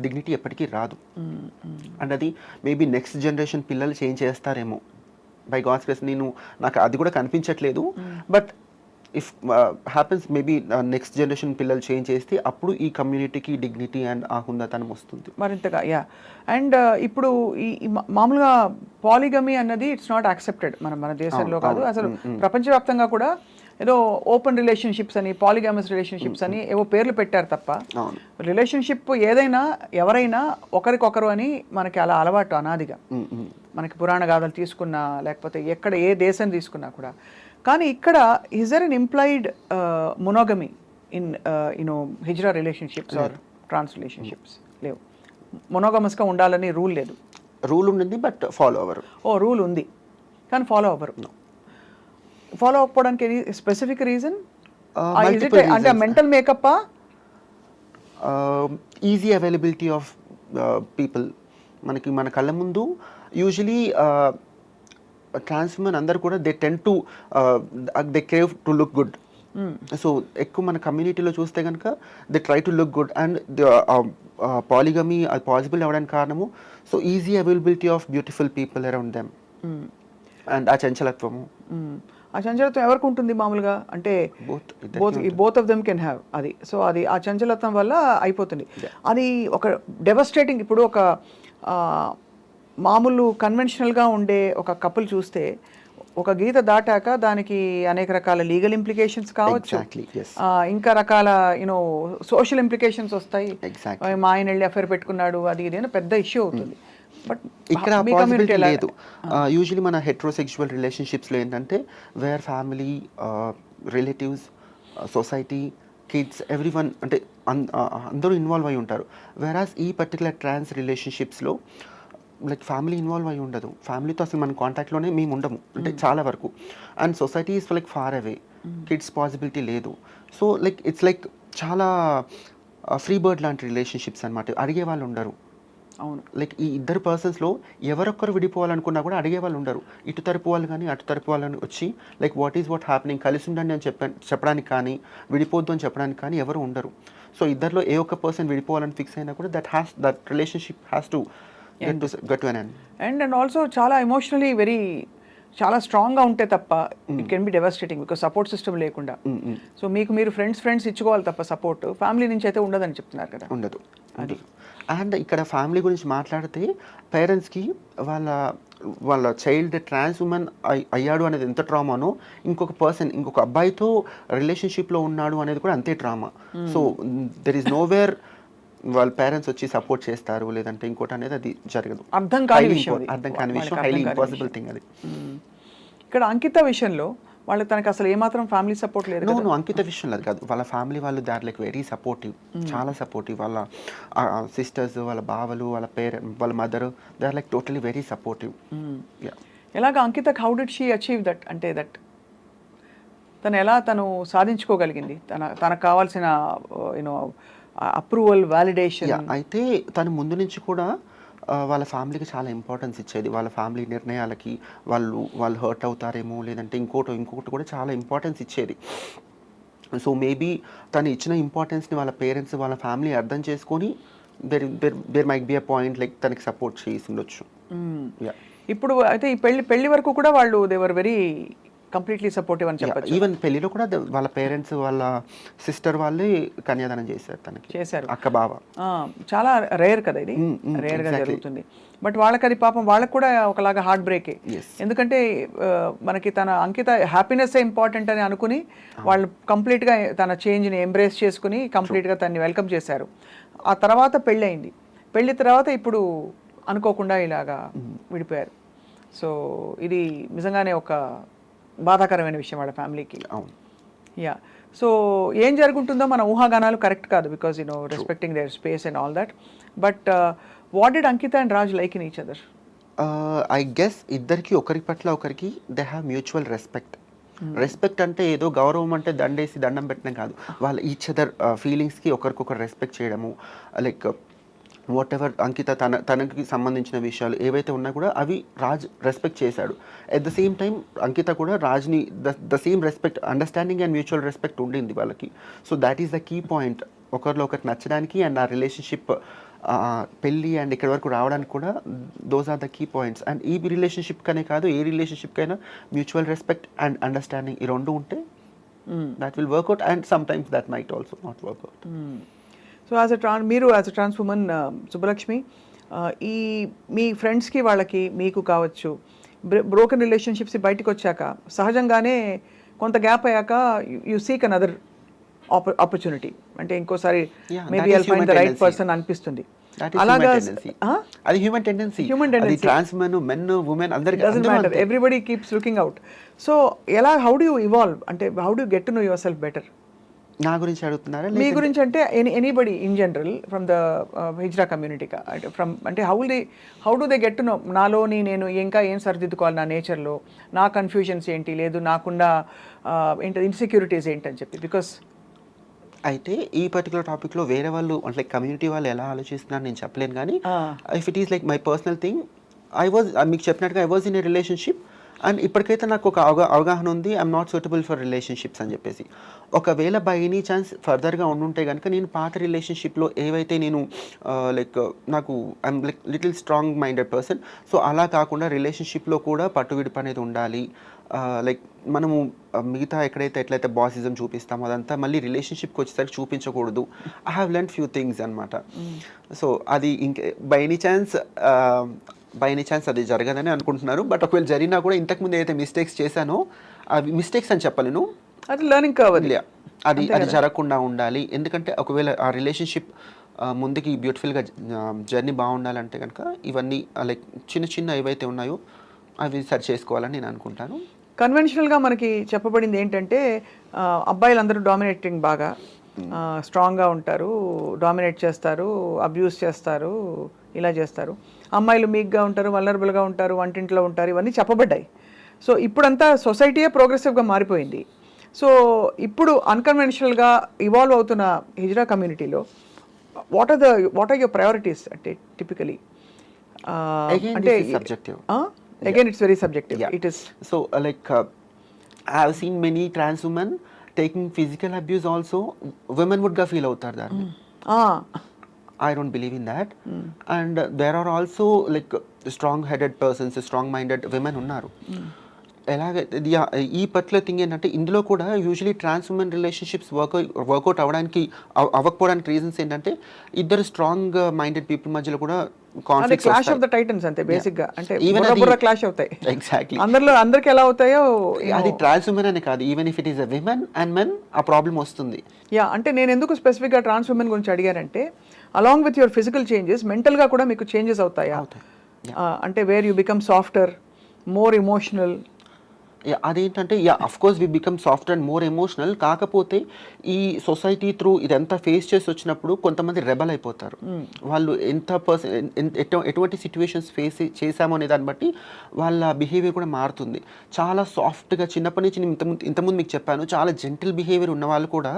[SPEAKER 4] డిగ్నిటీ ఎప్పటికీ రాదు. అండ్ అది మేబీ నెక్స్ట్ జనరేషన్ పిల్లలు చేంజ్ చేస్తారేమో బై గాడ్స్ గ్రేస్. నాకు అది కూడా కనిపించట్లేదు. But if happens maybe next generation పిల్లలు చేంజ్ చేస్తే అప్పుడు ఈ కమ్యూనిటీకి డిగ్నిటీ అండ్ ఆ హుందాతనం వస్తుంది
[SPEAKER 3] మరింతగా. యా అండ్ ఇప్పుడు ఈ మామూలుగా పాలిగమీ అన్నది ఇట్స్ నాట్ యాక్సెప్టెడ్ మన దేశంలో కాదు, అసలు ప్రపంచవ్యాప్తంగా కూడా ఏదో ఓపెన్ రిలేషన్షిప్స్ అని, పాలిగమస్ రిలేషన్షిప్స్ అని ఏవో పేర్లు పెట్టారు తప్ప రిలేషన్షిప్ ఏదైనా ఎవరైనా ఒకరికొకరు అని మనకి అలా అలవాటు అనాదిగా. మనకి పురాణ గాథలు తీసుకున్నా లేకపోతే ఎక్కడ ఏ దేశం తీసుకున్నా కూడా. కానీ ఇక్కడ is there an implied monogamy in you know hijra relationships or trans relationships? లేవు. మొనోగమస్గా ఉండాలని రూల్ లేదు.
[SPEAKER 4] రూల్ ఉంది బట్ ఫాలో అవ్వరు.
[SPEAKER 3] రూల్ ఉంది కానీ ఫాలో అవ్వరు. ఫాలో అవ్వకపోవడానికి ఎనీ స్పెసిఫిక్ రీజన్? అంటే మెంటల్ మేకప్పా?
[SPEAKER 4] Easy availability of people. మన కళ్ళ ముందు యూజువలీ ట్రాన్స్ ఉమెన్ అందరు కూడా they tend to they crave to look good. So ఎక్కువ మన కమ్యూనిటీలో చూస్తే కనుక they try to look good and polygamy అది పాసిబుల్ అవ్వడానికి కారణము so easy availability of beautiful people around them and ఆ చంచలత్వము.
[SPEAKER 3] ఆ చంచలత్వం ఎవరికి ఉంటుంది మామూలుగా అంటే both of them can have అది. సో అది ఆ చంచలత్వం వల్ల అయిపోతుంది. అది ఒక డెవస్టేటింగ్. ఇప్పుడు ఒక మామూలు కన్వెన్షనల్గా ఉండే ఒక కపుల్ చూస్తే ఒక గీత దాటాక దానికి అనేక రకాల లీగల్ ఇంప్లికేషన్స్ కావచ్చు, ఇంకా రకాల యూనో సోషల్ ఇంప్లికేషన్స్ వస్తాయి. మా ఆయన వెళ్ళి అఫేర్ పెట్టుకున్నాడు అది ఇది అని పెద్ద ఇష్యూ అవుతుంది. బట్
[SPEAKER 4] ఇక్కడ పాసిబిలిటీ లేదు. యూజువలీ మన హెట్రోసెక్షువల్ రిలేషన్షిప్స్లో ఏంటంటే where family, relatives, society, kids, everyone అంటే అందరూ ఇన్వాల్వ్ అయి ఉంటారు. వేరాస్ ఈ పర్టికులర్ ట్రాన్స్ రిలేషన్షిప్స్లో లైక్ ఫ్యామిలీ ఇన్వాల్వ్ అయి ఉండదు. ఫ్యామిలీతో అసలు మన కాంటాక్ట్లోనే మేము ఉండము అంటే చాలా వరకు. And society is like far away, kids possibility లేదు. సో లైక్ ఇట్స్ లైక్ చాలా ఫ్రీ బర్డ్ లాంటి రిలేషన్షిప్స్ అనమాట. అడిగే వాళ్ళు ఉండరు.
[SPEAKER 3] అవును.
[SPEAKER 4] లైక్ ఈ ఇద్దరు పర్సన్స్లో ఎవరొక్కరు విడిపోవాలనుకున్నా కూడా అడిగే వాళ్ళు ఉండరు. ఇటు తరపు వాళ్ళు కానీ అటు తరపు వాళ్ళని వచ్చి లైక్ వాట్ హ్యాపెనింగ్, కలిసి ఉండండి అని చెప్పడానికి కానీ విడిపోద్దు అని చెప్పడానికి కానీ ఎవరు ఉండరు. సో ఇద్దరిలో ఏ ఒక్క పర్సన్ విడిపోవాలని ఫిక్స్ అయినా కూడా that relationship has to get to an end.
[SPEAKER 3] And also చాలా ఎమోషనలీ చాలా స్ట్రాంగ్గా ఉంటే తప్ప it can be devastating because support system లేకుండా. సో మీకు మీరు ఫ్రెండ్స్ ఇచ్చుకోవాలి తప్ప సపోర్ట్ ఫ్యామిలీ నుంచి అయితే ఉండదని చెప్తున్నారు కదా.
[SPEAKER 4] ఉండదు. అండ్ ఇక్కడ ఫ్యామిలీ గురించి మాట్లాడితే పేరెంట్స్కి వాళ్ళ చైల్డ్ ట్రాన్స్ ఉమెన్ అయ్యాడు అనేది ఎంత ట్రామానో ఇంకొక అబ్బాయితో రిలేషన్షిప్లో ఉన్నాడు అనేది కూడా అంతే trauma. So there is nowhere వాళ్ళ పేరెంట్స్ వచ్చి సపోర్ట్ చేస్తారు లేదంటే ఇంకోటి అనేది అది జరగదు.
[SPEAKER 3] అర్థం కాని విషయం,
[SPEAKER 4] హైలీ ఇంపాసిబుల్ థింగ్ అది.
[SPEAKER 3] ఇక్కడ అంకిత విషయంలో వాళ్ళకి తనకి అసలు ఏమాత్రం ఫ్యామిలీ సపోర్ట్ లేదు.
[SPEAKER 4] నువ్వు అంకిత విషయంలో అది కాదు, వాళ్ళ ఫ్యామిలీ వాళ్ళు they are like very supportive, చాలా సపోర్టివ్. వాళ్ళ సిస్టర్స్, వాళ్ళ బావలు, వాళ్ళ mother they are like totally very supportive.
[SPEAKER 3] ఎలాగ అంకితకి how did she achieve that, అంటే దట్ తను సాధించుకోగలిగింది తనకు కావాల్సిన యూనో అప్రూవల్, వాలిడేషన్?
[SPEAKER 4] అయితే తను ముందు నుంచి కూడా వాళ్ళ ఫ్యామిలీకి చాలా ఇంపార్టెన్స్ ఇచ్చేది. వాళ్ళ ఫ్యామిలీ నిర్ణయాలకి వాళ్ళు హర్ట్ అవుతారేమో లేదంటే ఇంకొకటి కూడా చాలా ఇంపార్టెన్స్ ఇచ్చేది. సో మేబీ తను ఇచ్చిన ఇంపార్టెన్స్ని వాళ్ళ పేరెంట్స్, వాళ్ళ ఫ్యామిలీ అర్థం చేసుకొని there might be a point like తనకి సపోర్ట్ చేసి ఉండొచ్చు.
[SPEAKER 3] ఇప్పుడు అయితే ఈ పెళ్లి వరకు కూడా వాళ్ళు they were very completely supportive అని చెప్పచ్చు.
[SPEAKER 4] ఈవెన్ పెళ్లిలో కూడా వాళ్ళ పేరెంట్స్, వాళ్ళ సిస్టర్ వాళ్ళే కన్యాదానం చేశారు. అక్క బావ.
[SPEAKER 3] చాలా రేర్ కదా ఇది, రేర్ గా జరుగుతుంది. బట్ వాళ్ళకి అది పాపం వాళ్ళకి కూడా ఒకలాగా హార్ట్ బ్రేకే. ఎందుకంటే మనకి తన అంకిత హ్యాపీనెస్ ఇంపార్టెంట్ అని అనుకుని వాళ్ళు కంప్లీట్గా తన చేంజ్ని ఎంబ్రేస్ చేసుకుని కంప్లీట్గా తనని వెల్కమ్ చేశారు. ఆ తర్వాత పెళ్ళయింది. పెళ్లి తర్వాత ఇప్పుడు అనుకోకుండా ఇలాగా విడిపోయారు. సో ఇది నిజంగానే ఒక బాధాకరమైన విషయం వాళ్ళ ఫ్యామిలీకి. యా. సో ఏం జరుగుతుందో మన ఊహాగానాలు కరెక్ట్ కాదు because respecting their space and all that. But what did Ankita and Raj like in each other?
[SPEAKER 4] I guess ఇద్దరికి ఒకరి పట్ల ఒకరికి they have mutual respect. Respect అంటే ఏదో గౌరవం అంటే దండేసి దండం పెట్టడం కాదు. వాళ్ళ ఈచ్ అదర్ ఫీలింగ్స్కి ఒకరికొకరు రెస్పెక్ట్ చేయడము. లైక్ వాట్ ఎవర్ అంకిత తనకి సంబంధించిన విషయాలు ఏవైతే ఉన్నా కూడా అవి రాజ్ రెస్పెక్ట్ చేశాడు. At the same time Ankita కూడా రాజ్ని the same respect, understanding and mutual respect ఉండింది వాళ్ళకి. So that is the key point ఒకరిలో ఒకరికి నచ్చడానికి అండ్ ఆ రిలేషన్షిప్ పెళ్ళి అండ్ ఇక్కడి వరకు రావడానికి కూడా those are the key points. And ఈ రిలేషన్షిప్ కనే కాదు ఏ రిలేషన్షిప్కైనా మ్యూచువల్ రెస్పెక్ట్ అండ్ అండర్స్టాండింగ్ ఈ రెండు ఉంటే that will work out, and sometimes that might also not work out.
[SPEAKER 3] So మీరు as a trans women Subbalakshmi, ఈ మీ ఫ్రెండ్స్కి వాళ్ళకి మీకు కావచ్చు బ్రోకెన్ రిలేషన్షిప్స్ బయటకు వచ్చాక సహజంగానే కొంత గ్యాప్ అయ్యాక యూ సీక్ అనదర్ ఆపర్చునిటీ, అంటే ఇంకోసారి maybe I'll find the right person అనిపిస్తుంది. అలాగా
[SPEAKER 4] అది human tendency. Trans men women అందరికీ
[SPEAKER 3] doesn't matter, everybody keeps looking out. So how do you evolve, అంటే how do get to know yourself better?
[SPEAKER 4] నా గురించి అడుగుతున్నారా?
[SPEAKER 3] మీ గురించి అంటే anybody in general from the hijra community, from అంటే how do they get to know నాలోని నేను ఇంకా ఏం సరిదిద్దుకోవాలి నా నేచర్లో, నా కన్ఫ్యూజన్స్ ఏంటి, లేదు నాకున్న ఏంటి ఇన్సెక్యూరిటీస్ ఏంటని చెప్పి. బికాస్
[SPEAKER 4] అయితే ఈ పర్టికులర్ టాపిక్లో వేరే వాళ్ళు అంటే కమ్యూనిటీ వాళ్ళు ఎలా ఆలోచిస్తున్నారు నేను చెప్పలేను, కానీ if it is like my personal thing, మీకు చెప్పినట్టుగా I was in a relationship and ఇప్పటికైతే నాకు ఒక అవగాహన ఉంది, I'm not suitable for relationships అని చెప్పేసి. ఒకవేళ బై ఎనీ ఛాన్స్ ఫర్దర్గా ఉండుంటే కనుక నేను పాత రిలేషన్షిప్లో ఏవైతే నేను లైక్ నాకు I'm like little strong minded person, so అలా కాకుండా రిలేషన్షిప్లో కూడా పట్టువిడుపు అనేది ఉండాలి. లైక్ మనము మిగతా ఎట్లయితే బాసిజం చూపిస్తామో అదంతా మళ్ళీ రిలేషన్షిప్కి వచ్చేసరికి చూపించకూడదు. I have learn few things అనమాట. సో అది ఇంకే బై ఎనీ ఛాన్స్ అది జరగదని అనుకుంటున్నారు. బట్ ఒకవేళ జరిగినా కూడా ఇంతకుముందు ఏదైతే మిస్టేక్స్ చేశానో అవి మిస్టేక్స్ అని చెప్పలేను,
[SPEAKER 3] అది లెర్నింగ్ కావాలి.
[SPEAKER 4] అది జరగకుండా ఉండాలి. ఎందుకంటే ఒకవేళ ఆ రిలేషన్షిప్ ముందుకి బ్యూటిఫుల్గా జర్నీ బాగుండాలంటే కనుక ఇవన్నీ లైక్ చిన్న ఏవైతే ఉన్నాయో అవి సరి చేసుకోవాలని నేను అనుకుంటాను.
[SPEAKER 3] కన్వెన్షనల్గా మనకి చెప్పబడింది ఏంటంటే అబ్బాయిలందరూ డామినేటింగ్ బాగా స్ట్రాంగ్గా ఉంటారు, డామినేట్ చేస్తారు, అబ్యూస్ చేస్తారు, ఇలా చేస్తారు. అమ్మాయిలు మీక్గా ఉంటారు, వల్నరబుల్గా ఉంటారు, వంటింట్లో ఉంటారు, ఇవన్నీ చెప్పబడ్డాయి. సో ఇప్పుడంతా సొసైటీయే ప్రోగ్రెసివ్గా మారిపోయింది. సో ఇప్పుడు అన్కన్వెన్షనల్గా ఇవాల్వ్ అవుతున్న హిజ్రా కమ్యూనిటీలో వాట్ ఆర్ యువర్ ప్రయారిటీస్ అంటే టిపికలీ? అంటే again it's very subjective.
[SPEAKER 4] Yeah.
[SPEAKER 3] It is
[SPEAKER 4] so I have seen many trans women taking physical abuse also. Women would ga feel outar darni. I don't believe in that. And there are also like strong headed persons, strong minded women unnaru. ఎలాగ ఈ particular thing ఏంటంటే ఇందులో కూడా usually trans women relationships work out అవ్వకపోవడానికి reasons ఏంటంటే ఇద్దరు strong minded people మధ్యలో కూడా conflicts
[SPEAKER 3] clash of the Titans అంతే బేసిక్ గా. అంటే
[SPEAKER 4] ఈవెన్
[SPEAKER 3] బుర్ర క్లాష్ అవుతాయి.
[SPEAKER 4] ఎగ్జాక్ట్లీ.
[SPEAKER 3] అందరికి ఎలా అవుతాయో
[SPEAKER 4] అది ట్రాన్స్ ఉమెన్ అనే కాదు, even if it is a women and men ఆ ప్రాబ్లం వస్తుంది.
[SPEAKER 3] అంటే నేను ఎందుకు స్పెసిఫిక్ గా ట్రాన్స్ ఉమెన్ గురించి అడిగానంటే along with your physical changes mental గా కూడా మీకు చేంజెస్ అవుతాయా? అంటే where you become softer, more emotional.
[SPEAKER 4] అదేంటంటే of course we become soft and more emotional. కాకపోతే ఈ సొసైటీ త్రూ ఇదంతా ఫేస్ చేసి వచ్చినప్పుడు కొంతమంది రెబల్ అయిపోతారు. వాళ్ళు ఎటువంటి సిచ్యువేషన్స్ ఫేస్ చేశామో అనే దాన్ని బట్టి వాళ్ళ బిహేవియర్ కూడా మారుతుంది. చాలా సాఫ్ట్గా చిన్నప్పటి నుంచి ఇంతకుముందు మీకు చెప్పాను, చాలా జెంటిల్ బిహేవియర్ ఉన్న వాళ్ళు కూడా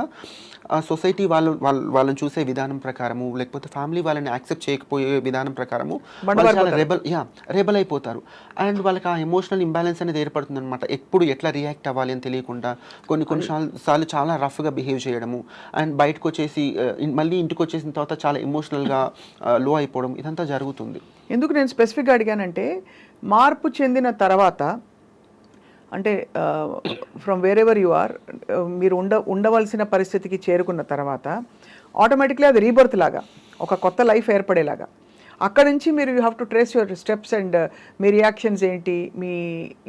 [SPEAKER 4] సొసైటీ వాళ్ళని చూసే విధానం ప్రకారము, లేకపోతే ఫ్యామిలీ వాళ్ళని యాక్సెప్ట్ చేయకపోయే విధానం ప్రకారము చాలా రెబల్ అయిపోతారు. అండ్ వాళ్ళకి ఆ ఎమోషనల్ ఇంబ్యాలెన్స్ అనేది ఏర్పడుతుంది అనమాట. ఎప్పుడు ఎట్లా రియాక్ట్ అవ్వాలి అని తెలియకుండా కొన్నిసార్లు చాలా రఫ్గా బిహేవ్ చేయడము, అండ్ బయటకు వచ్చేసి మళ్ళీ ఇంటికి వచ్చేసిన తర్వాత చాలా ఎమోషనల్గా లో అయిపోవడం, ఇదంతా జరుగుతుంది.
[SPEAKER 3] ఎందుకు నేను స్పెసిఫిక్గా అడిగానంటే మార్పు చెందిన తర్వాత అంటే from wherever you are మీరు ఉండవలసిన పరిస్థితికి చేరుకున్న తర్వాత ఆటోమేటిక్లీ అది రీబర్త్ లాగా ఒక కొత్త లైఫ్ ఏర్పడేలాగా అక్కడ నుంచి మీరు you have to trace your steps and మీ రియాక్షన్స్ ఏంటి, మీ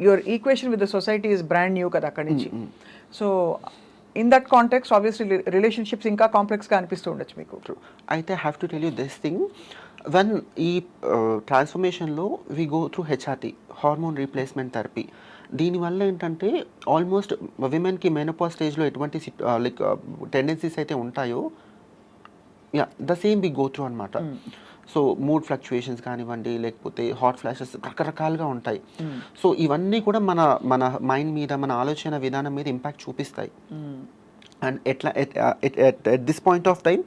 [SPEAKER 3] your equation with the society is brand new కదా అక్కడి నుంచి. So in that context obviously relationships ఇంకా కాంప్లెక్స్గా అనిపిస్తూ ఉండొచ్చు మీకు.
[SPEAKER 4] అయితే I have to tell you this thing, when ఈ ట్రాన్స్ఫర్మేషన్లో we go through HRT, hormone replacement therapy. దీనివల్ల ఏంటంటే ఆల్మోస్ట్ విమెన్కి మెనోపాజ్ స్టేజ్లో ఎటువంటి లైక్ టెండెన్సీస్ అయితే ఉంటాయో the same we go through అనమాట. సో మూడ్ ఫ్లక్చుయేషన్స్ కానివ్వండి, లేకపోతే హాట్ ఫ్లాషెస్ రకరకాలుగా ఉంటాయి. సో ఇవన్నీ కూడా మన మైండ్ మీద, మన ఆలోచన విధానం మీద ఇంపాక్ట్ చూపిస్తాయి. అండ్ ఎట్లా at this point of time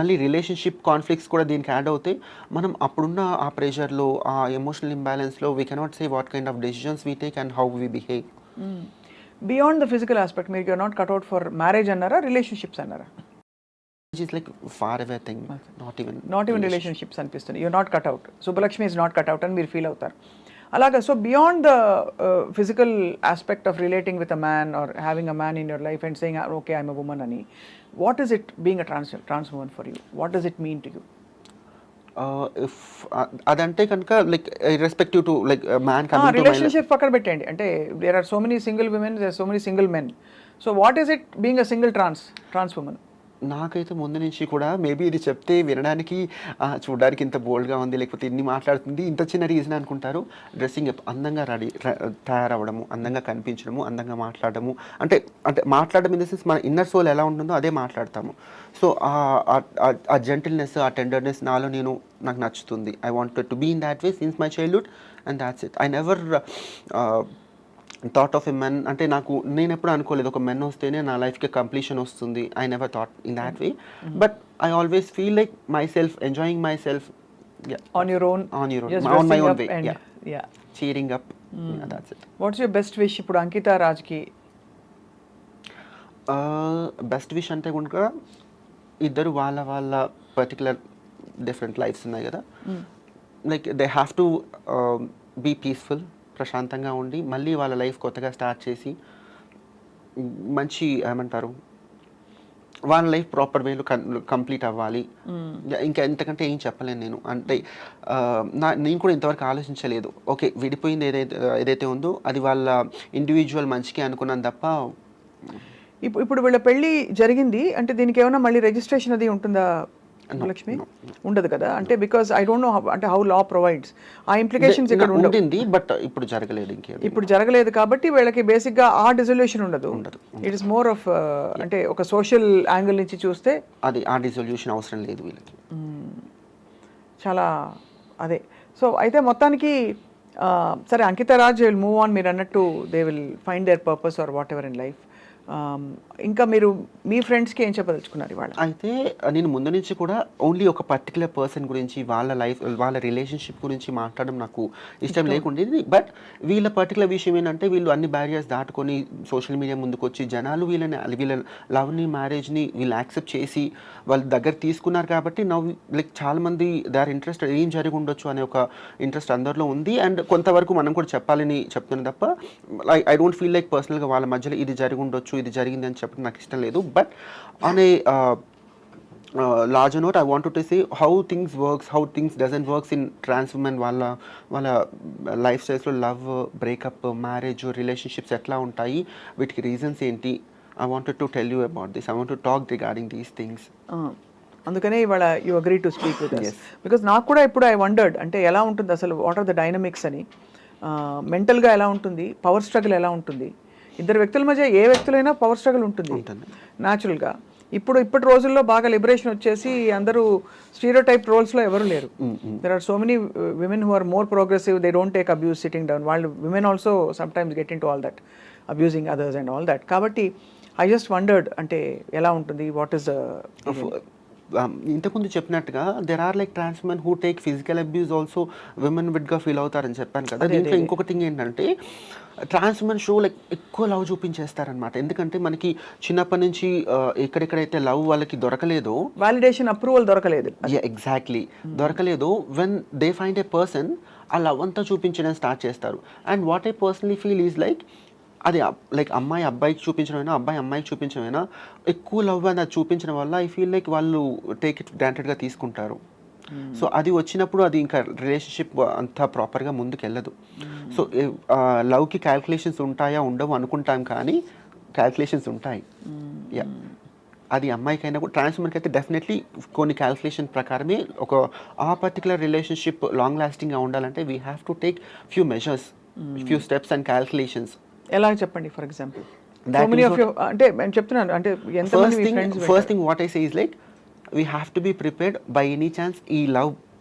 [SPEAKER 4] మళ్ళీ రిలేషన్షిప్ కాన్ఫ్లిక్ట్స్ కూడా దీనికి యాడ్ అవుతాయి. మనం అప్పుడున్న ఆ ప్రెషర్లో, ఆ ఎమోషనల్ ఇంబ్యాలెన్స్లో we cannot say what kind of decisions we take and how we behave.
[SPEAKER 3] Beyond the physical aspect మీరు you're not cut out for marriage అన్నారా, రిలేషన్షిప్స్ అన్నారా?
[SPEAKER 4] Is like far away thing, not even
[SPEAKER 3] relationships అనిపిస్తుంది. you're not cut out, Subbalakshmi is not cut out అని మీరు feel అవుతారు అలాగా. So beyond the physical aspect of relating with a man or having a man in your life and saying okay I'm a woman అని, what is it being a trans woman for you? What does it mean to you?
[SPEAKER 4] If అదంటే కనుక like irrespective to like man
[SPEAKER 3] relationship పక్కన పెట్టండి, అంటే there are so many single women, there are so many single men. So what is it being a single trans woman?
[SPEAKER 4] నాకైతే ముందు నుంచి కూడా maybe ఇది చెప్తే వినడానికి చూడడానికి ఇంత బోల్డ్గా ఉంది, లేకపోతే ఇన్ని మాట్లాడుతుంది, ఇంత చిన్న రీజన్ అనుకుంటారు. డ్రెస్సింగ్ అందంగా తయారవ్వడము, అందంగా కనిపించడము, అందంగా మాట్లాడము, అంటే మాట్లాడడం ఇన్ ద సెన్స్ మన ఇన్నర్ సోల్ ఎలా ఉంటుందో అదే మాట్లాడతాము. సో ఆ జెంటిల్నెస్, ఆ టెండర్నెస్ నాకు నచ్చుతుంది. I wanted to be in that way since my childhood and that's it. I never thought of a men, అంటే నేను ఎప్పుడు అనుకోలేదు ఒక మెన్ వస్తేనే నా లైఫ్కి కంప్లీషన్ వస్తుంది. I never thought in that way, but I always feel like my self, enjoying my self
[SPEAKER 3] on your own
[SPEAKER 4] on my own way.
[SPEAKER 3] Yeah
[SPEAKER 4] cheering up. Yeah, that's it.
[SPEAKER 3] What's your best wish ఇప్పుడు అంకిత రాజ్కి?
[SPEAKER 4] Best wish అంటే కనుక ఇద్దరు వాళ్ళ వాళ్ళ particular different lives ఉన్నాయి కదా, like they have to be peaceful, ప్రశాంతంగా ఉండి మళ్ళీ వాళ్ళ లైఫ్ కొత్తగా స్టార్ట్ చేసి మంచి ఏమంటారు వాళ్ళ లైఫ్ ప్రాపర్ వేలో కంప్లీట్ అవ్వాలి. ఇంకా ఎంతకంటే ఏం చెప్పలేను నేను. అంటే నేను కూడా ఇంతవరకు ఆలోచించలేదు. ఓకే, విడిపోయింది ఏదైతే ఉందో అది వాళ్ళ ఇండివిజువల్ మంచికి అనుకున్నాను తప్ప.
[SPEAKER 3] ఇప్పుడు వీళ్ళ పెళ్లి జరిగింది అంటే దీనికి ఏమైనా మళ్ళీ రిజిస్ట్రేషన్ అది ఉంటుందా లక్ష్మి? ఉండదు కదా, అంటే బికాస్ ఐ డోంట్ నో అంటే హౌ లా ప్రొవైడ్స్ ఆ ఇంప్లికేషన్స్ ఇక్కడ
[SPEAKER 4] ఉంటుంది, బట్ ఇప్పుడు జరగలేదు.
[SPEAKER 3] ఇప్పుడు జరగలేదు కాబట్టి వీళ్ళకి బేసిక్ గా ఆ డిజల్యూషన్ ఉండదు. ఇట్ ఇస్ మోర్ ఆఫ్ అంటే ఒక సోషల్ యాంగిల్ నుంచి చూస్తే
[SPEAKER 4] అది ఆ డిజల్యూషన్ అవసరం లేదు వీళ్ళకి.
[SPEAKER 3] చాలా అదే. సో అయితే మొత్తానికి సరే Ankita Raj will move on, మీరు అన్నట్టు they will find their purpose or whatever in life. ఇంకా మీరు మీ ఫ్రెండ్స్కి ఏం చెప్పదలుచుకున్నారు ఇవాళ?
[SPEAKER 4] అయితే నేను ముందు నుంచి కూడా ఓన్లీ ఒక పర్టికులర్ పర్సన్ గురించి వాళ్ళ లైఫ్ వాళ్ళ రిలేషన్షిప్ గురించి మాట్లాడడం నాకు ఇష్టం లేకుండేది. బట్ వీళ్ళ పర్టికులర్ విషయం ఏంటంటే వీళ్ళు అన్ని బ్యారియర్స్ దాటుకొని సోషల్ మీడియా ముందుకు వచ్చి జనాలు వీళ్ళ లవ్ని మ్యారేజ్ని వీళ్ళు యాక్సెప్ట్ చేసి వాళ్ళ దగ్గర తీసుకున్నారు కాబట్టి నవ్వు లైక్ చాలామంది దే ఆర్ ఇంట్రెస్టెడ్, ఏం జరిగి ఉండొచ్చు అనే ఒక ఇంట్రెస్ట్ అందరిలో ఉంది. అండ్ కొంతవరకు మనం కూడా చెప్పాలని చెప్తున్నాను తప్ప ఐ డోంట్ ఫీల్ లైక్ పర్సనల్గా వాళ్ళ మధ్యలో ఇది జరిగి ఉండొచ్చు ఇది జరిగింది అని చెప్పడం నాకు ఇష్టం లేదు. But on a larger note, I wanted to say how things works, how things doesn't works in trans women వాళ్ళ లైఫ్ స్టైల్స్లో లవ్, బ్రేకప్, మ్యారేజ్, రిలేషన్షిప్స్ ఎట్లా ఉంటాయి, వీటికి రీజన్స్ ఏంటి. I wanted to tell you about this. I want to talk regarding these things.
[SPEAKER 3] అందుకనే ఇవాళ you agree to speak with us. Because నాకు కూడా ఇప్పుడు ఐ వండర్డ్ అంటే ఎలా ఉంటుంది అసలు, వాట్ ఆర్ ద డైనమిక్స్ అని, మెంటల్గా ఎలా ఉంటుంది, పవర్ స్ట్రగుల్ ఎలా ఉంటుంది. ఇద్దరు వ్యక్తుల మధ్య ఏ వ్యక్తులైనా పవర్ స్ట్రగుల్ ఉంటుంది న్యాచురల్గా. ఇప్పటి రోజుల్లో బాగా లిబరేషన్ వచ్చేసి అందరూ స్టీరియోటైప్ రోల్స్లో ఎవరు లేరు. There are so many women who are more progressive, they don't take abuse sitting down. వాళ్ళు women also sometimes get in to all that, abusing others and all that. కాబట్టి ఐ జస్ట్ వండర్డ్ అంటే ఎలా ఉంటుంది, what is
[SPEAKER 4] ఇంతకుముందు చెప్పినట్టుగా there are like trans men who take physical abuse also women విడ్గా feel అవుతారని చెప్పాను కదా. దీంట్లో ఇంకొక థింగ్ ఏంటంటే ట్రాన్స్ మెన్ షో లైక్ ఎక్కువ లవ్ చూపించేస్తారనమాట. ఎందుకంటే మనకి చిన్నప్పటి నుంచి ఎక్కడెక్కడైతే లవ్ వాళ్ళకి దొరకలేదో,
[SPEAKER 3] వాలిడేషన్ అప్రూవల్ దొరకలేదు,
[SPEAKER 4] ఎగ్జాక్ట్లీ దొరకలేదు, when they find a person ఆ లవ్ అంతా చూపించడం స్టార్ట్ చేస్తారు. And what I personally feel is like అది లైక్ అమ్మాయి అబ్బాయికి చూపించడమైనా అబ్బాయి అమ్మాయికి చూపించడమైనా ఎక్కువ లవ్ అని అది చూపించడం వల్ల ఐ ఫీల్ లైక్ వాళ్ళు టేక్ ఇట్ గ్రాంటెడ్గా తీసుకుంటారు. సో అది వచ్చినప్పుడు అది ఇంకా రిలేషన్షిప్ అంతా ప్రాపర్గా ముందుకు వెళ్ళదు. సో లవ్కి క్యాల్కులేషన్స్ ఉంటాయా ఉండవు అనుకుంటాం, కానీ క్యాల్కులేషన్స్ ఉంటాయి. యా, అది అమ్మాయికైనా కూడా ట్రాన్స్ఫర్కి అయితే డెఫినెట్లీ కొన్ని క్యాల్కులేషన్ ప్రకారమే ఒక ఆ పర్టికులర్ రిలేషన్షిప్ లాంగ్ లాస్టింగ్గా ఉండాలంటే we have to take few measures, few steps and calculations.
[SPEAKER 3] ఎలా చెప్పండి ఫర్ ఎగ్జాంపుల్? అంటే నేను చెప్తున్నాను అంటే
[SPEAKER 4] first thing what I say is like we have to be prepared by any chance ఈ లవ్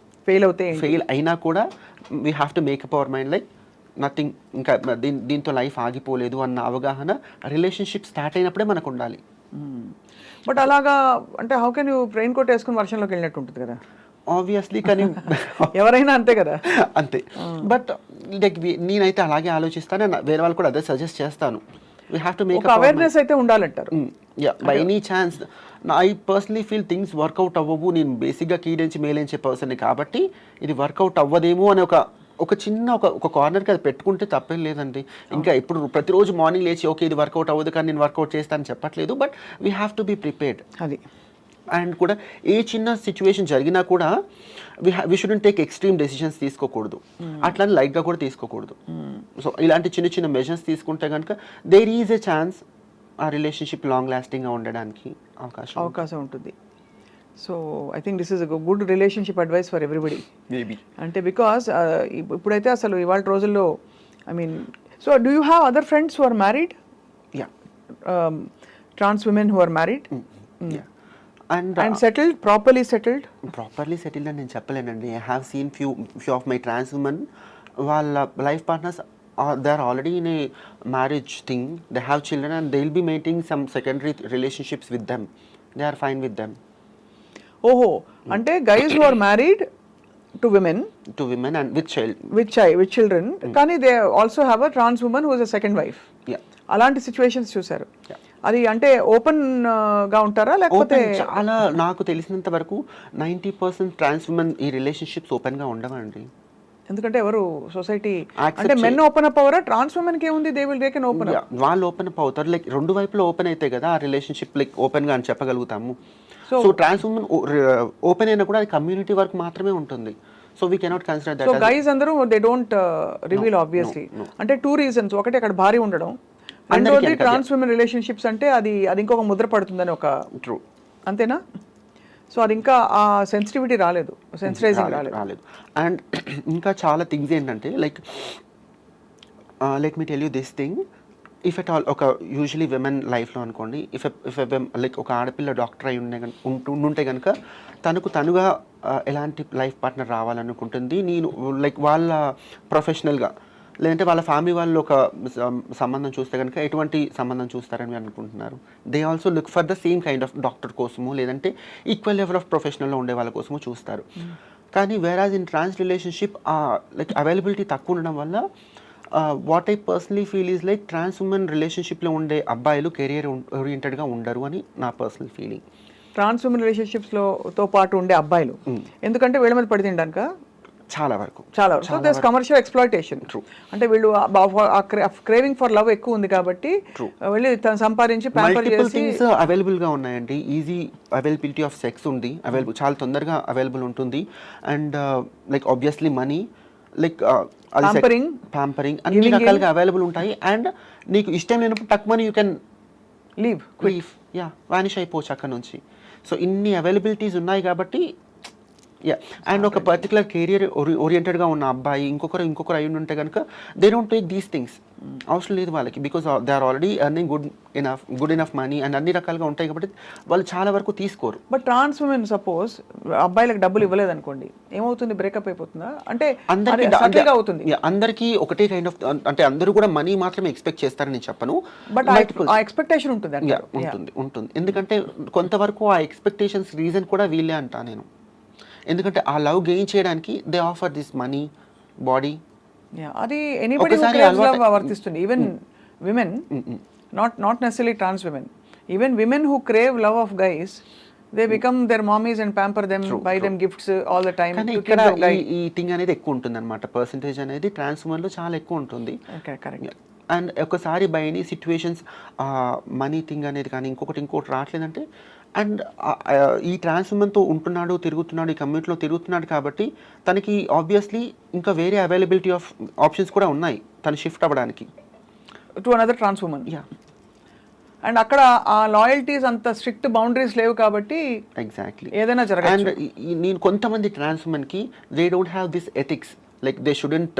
[SPEAKER 4] ఫెయిల్ అయినా కూడా we have to make up our mind like nothing, ఇంకా దీంతో లైఫ్ ఆగిపోలేదు అన్న అవగాహన రిలేషన్షిప్ స్టార్ట్ అయినప్పుడే మనకు ఉండాలి.
[SPEAKER 3] బట్ అలాగా అంటే how can you raincoat వేసుకుని వర్షంలోకి వెళ్ళినట్టు ఉంటుంది కదా
[SPEAKER 4] ఆబ్వియస్లీ, కానీ
[SPEAKER 3] ఎవరైనా అంతే కదా.
[SPEAKER 4] అంతే. బట్ లైక్ నేనైతే అలాగే ఆలోచిస్తాను, వేరే వాళ్ళు కూడా అదే సజెస్ట్ చేస్తాను. We have to make
[SPEAKER 3] awareness అయితే ఉండాలంటారు.
[SPEAKER 4] By any chance I personally feel things work out అవ్వవు. నేను బేసిక్గా కీడించి మేలించే పర్సన్ కాబట్టి ఇది వర్కౌట్ అవ్వదేమో అని ఒక చిన్న ఒక కార్నర్కి అది పెట్టుకుంటే తప్పేం లేదండి. ఇంకా ఇప్పుడు ప్రతిరోజు మార్నింగ్ లేచి ఓకే ఇది వర్కౌట్ అవ్వదు కానీ నేను వర్కౌట్ చేస్తానని చెప్పట్లేదు, but we have to be prepared.
[SPEAKER 3] అది
[SPEAKER 4] అండ్ కూడా ఏ చిన్న సిచ్యువేషన్ జరిగినా కూడా we shouldn't take extreme decisions తీసుకోకూడదు, అట్లా లైట్గా కూడా తీసుకోకూడదు. సో ఇలాంటి చిన్న చిన్న మెజర్స్ తీసుకుంటే కనుక దేర్ ఈజ్ ఎ ఛాన్స్ ఆ రిలేషన్షిప్ లాంగ్ లాస్టింగ్గా ఉండడానికి అవకాశం
[SPEAKER 3] ఉంటుంది. So I think this is good relationship advice for everybody
[SPEAKER 4] maybe.
[SPEAKER 3] అంటే బికాస్ ఇప్పుడైతే అసలు ఇవాళ రోజుల్లో I mean so do you have other friends who are married?
[SPEAKER 4] Yeah,
[SPEAKER 3] trans women who are married
[SPEAKER 4] and
[SPEAKER 3] settled, properly settled
[SPEAKER 4] అని నేను చెప్పలేనండి. I have seen few of my trans women, వాళ్ళ life partners they are already in a marriage thing, they have children and they will be maintaining some secondary relationships with them, they are fine with them.
[SPEAKER 3] ఓహో, అంటే guys who are married to women
[SPEAKER 4] to women and with child.
[SPEAKER 3] With children, కానీ they also have a trans women who is a second wife.
[SPEAKER 4] Yeah.
[SPEAKER 3] అలాంటి situations చూసారు. అది అంటే open గా ఉంటారా లేకపోతే
[SPEAKER 4] Open, చాలా నాకు తెలిసినంత వరకు 90% ట్రాన్స్ ఉమెన్ ఈ రిలేషన్షిప్స్ ఓపెన్ గా ఉండవండి.
[SPEAKER 3] ఎందుకంటే ఎవరు సొసైటీ
[SPEAKER 4] Accept
[SPEAKER 3] అంటే మెన్ ఓపెన్ అప్ అవరా? ట్రాన్స్ ఉమెన్ కి ఏముంది, they will they can open up.
[SPEAKER 4] వాళ్ళు ఓపెన్ అప్ అవుతారు, లైక్ రెండు వైపులో ఓపెన్ అయితే కదా ఆ రిలేషన్షిప్ లైక్ ఓపెన్ గా అని చెప్పగలుగుతాము. సో ట్రాన్స్ ఉమెన్ ఓపెన్ అయినా కూడా అది కమ్యూనిటీ వరకు మాత్రమే ఉంటుంది. So we cannot consider
[SPEAKER 3] so
[SPEAKER 4] that.
[SPEAKER 3] Guys అందరూ దే డోంట్ రివీల్ ఆబ్వియస్లీ. అంటే 2 reasons. ఒకటి అక్కడ భారీ ఉండడం, రెండోది ట్రాన్స్ ఉమెన్ రిలేషన్షిప్స్ అంటే అది ఇంకొక ముద్ర పడుతుందని ఒక
[SPEAKER 4] ట్రూ.
[SPEAKER 3] అంతేనా? సో అది ఇంకా ఆ సెన్సిటివిటీ రాలేదు, సెన్సిటైజింగ్ రాలేదు.
[SPEAKER 4] అండ్ ఇంకా చాలా థింగ్స్ ఏంటంటే like let me tell you this thing, if at all ఒక యూజువలీ విమెన్ లైఫ్లో అనుకోండి, ఇఫ్ లైక్ ఒక ఆడపిల్ల డాక్టర్ అయి ఉంటే కనుక తనుగా ఎలాంటి లైఫ్ పార్ట్నర్ రావాలనుకుంటుంది, నేను లైక్ వాళ్ళ ప్రొఫెషనల్గా లేదంటే వాళ్ళ ఫ్యామిలీ వాళ్ళు ఒక సంబంధం చూస్తే కనుక ఎటువంటి సంబంధం చూస్తారని అనుకుంటున్నారు. They also look for the same kind of doctor కోసము లేదంటే ఈక్వల్ లెవెల్ ఆఫ్ ప్రొఫెషనల్లో ఉండే వాళ్ళ కోసము చూస్తారు. కానీ whereas in trans relationship like availability తక్కువ ఉండడం వల్ల what I personally feel is like trans women రిలేషన్షిప్లో ఉండే అబ్బాయిలు కెరియర్ ఓరియంటెడ్గా ఉండరు అని నా పర్సనల్ ఫీలింగ్.
[SPEAKER 3] ట్రాన్స్ ఉమెన్ రిలేషన్షిప్స్తో పాటు ఉండే అబ్బాయిలు ఎందుకంటే వీళ్ళ మీద పడి తినడానిక చాలా వరకు కమర్షియల్ ఎక్స్‌ప్లాయిటేషన్. అంటే వీళ్ళు క్రేవింగ్ ఫర్ లవ్ ఎక్కువ ఉంది కాబట్టి వెళ్ళి సంపాదించి ప్యాంపర్ చేసి
[SPEAKER 4] అవైలబుల్ గా ఉన్నాయండి. ఈజీ అవైలబిలిటీ ఆఫ్ సెక్స్ ఉంది, చాలా తొందరగా అవైలబుల్ ఉంటుంది. And like obviously money, like pampering అన్ని రకాలుగా అవైలబుల్ ఉంటాయి. అండ్ నీకు ఇష్టం లేనప్పుడు తక్కువ యూ కెన్ లీవ్, వానిష్ అయిపోవచ్చు అక్కడ నుంచి. సో ఇన్ని అవైలబిలిటీస్ ఉన్నాయి కాబట్టి అండ్ ఒక పర్టికులర్ కెరియర్ ఓరియంటెడ్గా ఉన్న అబ్బాయి ఇంకొకరు అయి ఉంటే కనుక they don't take these things. అవసరం లేదు వాళ్ళకి, because they are already earning good enough money and అన్ని రకాలుగా ఉంటాయి కాబట్టి వాళ్ళు చాలా వరకు తీసుకోరు.
[SPEAKER 3] బట్ ట్రాన్స్ ఉమెన్ సపోజ్ అబ్బాయిలకు డబ్బులు ఇవ్వలేదు అనుకోండి, ఏమవుతుంది? బ్రేకప్ అయిపోతుందా? అంటే
[SPEAKER 4] అందరికీ ఒకటే కైండ్ ఆఫ్, అంటే అందరూ కూడా మనీ మాత్రమే ఎక్స్పెక్ట్ చేస్తారని చెప్పను,
[SPEAKER 3] బట్ ఆ ఎక్స్పెక్టేషన్ ఉంటుంది.
[SPEAKER 4] ఉంటుంది ఎందుకంటే కొంతవరకు ఆ ఎక్స్పెక్టేషన్స్ రీజన్ కూడా వీళ్ళే అంటా నేను. ఎందుకంటే ఆ లవ్ గెయిన్ చేయడానికి they offer this money, body.
[SPEAKER 3] అది ఎనీబడీ హూ క్రేవ్స్ లవ్ వర్తిస్తుంది. Even women, not necessarily trans women, even women who crave love of guys, they become their mummies and pamper them, buy them gifts all the time.
[SPEAKER 4] ఇక్కడ ఈ thing అనేది ఎక్కువ ఉంటుంది అనమాట, percentage అనేది trans women లో చాలా ఎక్కువ ఉంటుంది. అండ్ ఒకసారి by any situations money thing అనేది కానీ ఇంకోటి రావట్లేదంటే, అండ్ ఈ ట్రాన్స్ ఉమెన్తో ఉంటున్నాడు, తిరుగుతున్నాడు, ఈ కమ్యూనిటీలో తిరుగుతున్నాడు కాబట్టి తనకి ఆబ్వియస్లీ ఇంకా వేరే అవైలబిలిటీ ఆఫ్ ఆప్షన్స్ కూడా ఉన్నాయి తను షిఫ్ట్ అవ్వడానికి
[SPEAKER 3] to another trans woman. And అక్కడ ఆ లాయల్టీస్ అంత స్ట్రిక్ట్ బౌండరీస్ లేవు కాబట్టి
[SPEAKER 4] ఎగ్జాక్ట్లీ
[SPEAKER 3] ఏదైనా జరగచ్చు.
[SPEAKER 4] అండ్ నేను కొంతమంది ట్రాన్స్ ఉమెన్కి they don't have this ethics, like they shouldn't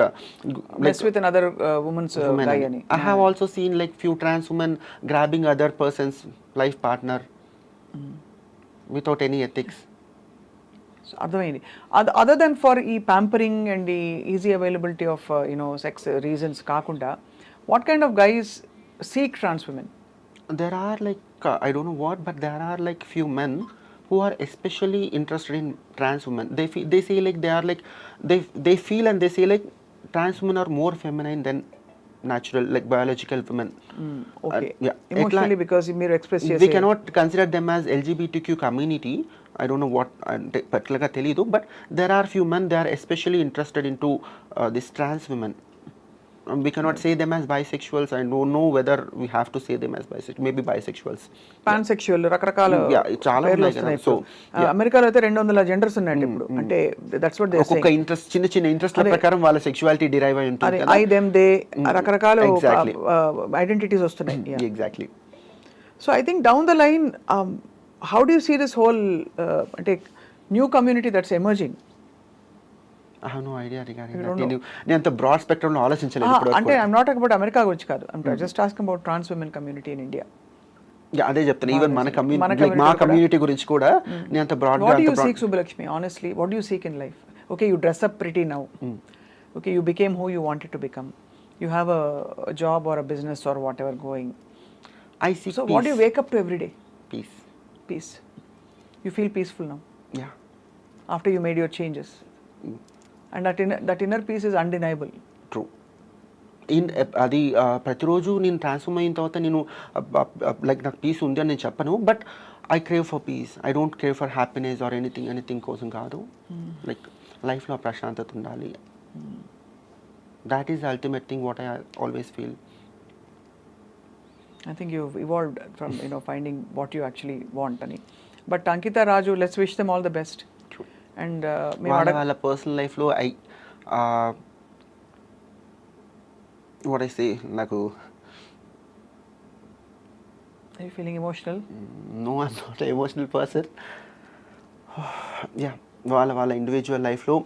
[SPEAKER 3] mess with another woman's guy ani.
[SPEAKER 4] I have also seen like few trans women grabbing other person's life partner without any ethics.
[SPEAKER 3] So ardhamaindi other than for e pampering and the easy availability of sex reasons kaakunda, what kind of guys seek trans women?
[SPEAKER 4] There are like I don't know what, but there are like few men who are especially interested in trans women. They say like they are like they feel and they say like trans women are more feminine than natural, like biological women.
[SPEAKER 3] Okay. Emotionally because మీరు express చేసే
[SPEAKER 4] we cannot consider them as LGBTQ community. I don't know what particularly తెలియదు, but there are few men they are especially interested into this trans women. We cannot say them as bisexuals. I don't know whether we have to say them as bisexual, maybe bisexuals,
[SPEAKER 3] pansexual, రకరకాల
[SPEAKER 4] చాలా ఉన్నాయి కదా. So
[SPEAKER 3] అమెరికాలో అయితే 200 genders ఉన్నాయి ఇప్పుడు. అంటే that's what they say.
[SPEAKER 4] ఒక్కొక్క ఇంట్రెస్ట్ చిన్న ఇంట్రెస్ట్ల ప్రకారం వాళ్ళ సెక్షువాలిటీ డిరైవ్ అయి ఉంటుంది కదా.
[SPEAKER 3] ఐ దెమ్ దే రకరకాల ఐడెంటిటీస్ వస్తున్నాయి.
[SPEAKER 4] Exactly.
[SPEAKER 3] So I think down the line how do you see this whole అంటే new community that's emerging?
[SPEAKER 4] I have no idea regarding that. నేను అంత బ్రాడ్ స్పెక్ట్రమ్ లో ఆలోచించలేదు ఇప్పుడు.
[SPEAKER 3] అంటే I am not talking about America గురించి కాదు, I am just asking about trans women community in India.
[SPEAKER 4] అదే చెప్తాను, ఈవెన్ మన కమ్యూనిటీ, మా కమ్యూనిటీ గురించి కూడా నేను అంత బ్రాడ్ గా.
[SPEAKER 3] What do you seek, Subbulakshmi? Honestly, what do you seek in life? Okay, you dress up pretty now. Okay, you became who you wanted to become. You have a job or a business or whatever going.
[SPEAKER 4] I seek
[SPEAKER 3] so
[SPEAKER 4] peace.
[SPEAKER 3] What do you wake up to every day?
[SPEAKER 4] Peace.
[SPEAKER 3] You feel peaceful now?
[SPEAKER 4] Yeah.
[SPEAKER 3] After you made your changes? And that inner peace is undeniable.
[SPEAKER 4] True. అది ప్రతిరోజు నేను transform అయిన తర్వాత నేను like నాకు piece ఉంది అని నేను చెప్పను, but I crave for piece. I don't crave for happiness or anything కోసం కాదు. లైక్ లైఫ్లో ప్రశాంతత ఉండాలి. That is ultimate thing what I always feel.
[SPEAKER 3] I think you've evolved from finding what you actually want అని. But Ankita Raju, let's wish them all the best. And
[SPEAKER 4] వాళ్ళ personal లైఫ్లో what I say, నాకు
[SPEAKER 3] I feeling emotional.
[SPEAKER 4] No, I'm not emotional person. Yeah, వాళ్ళ individual లైఫ్లో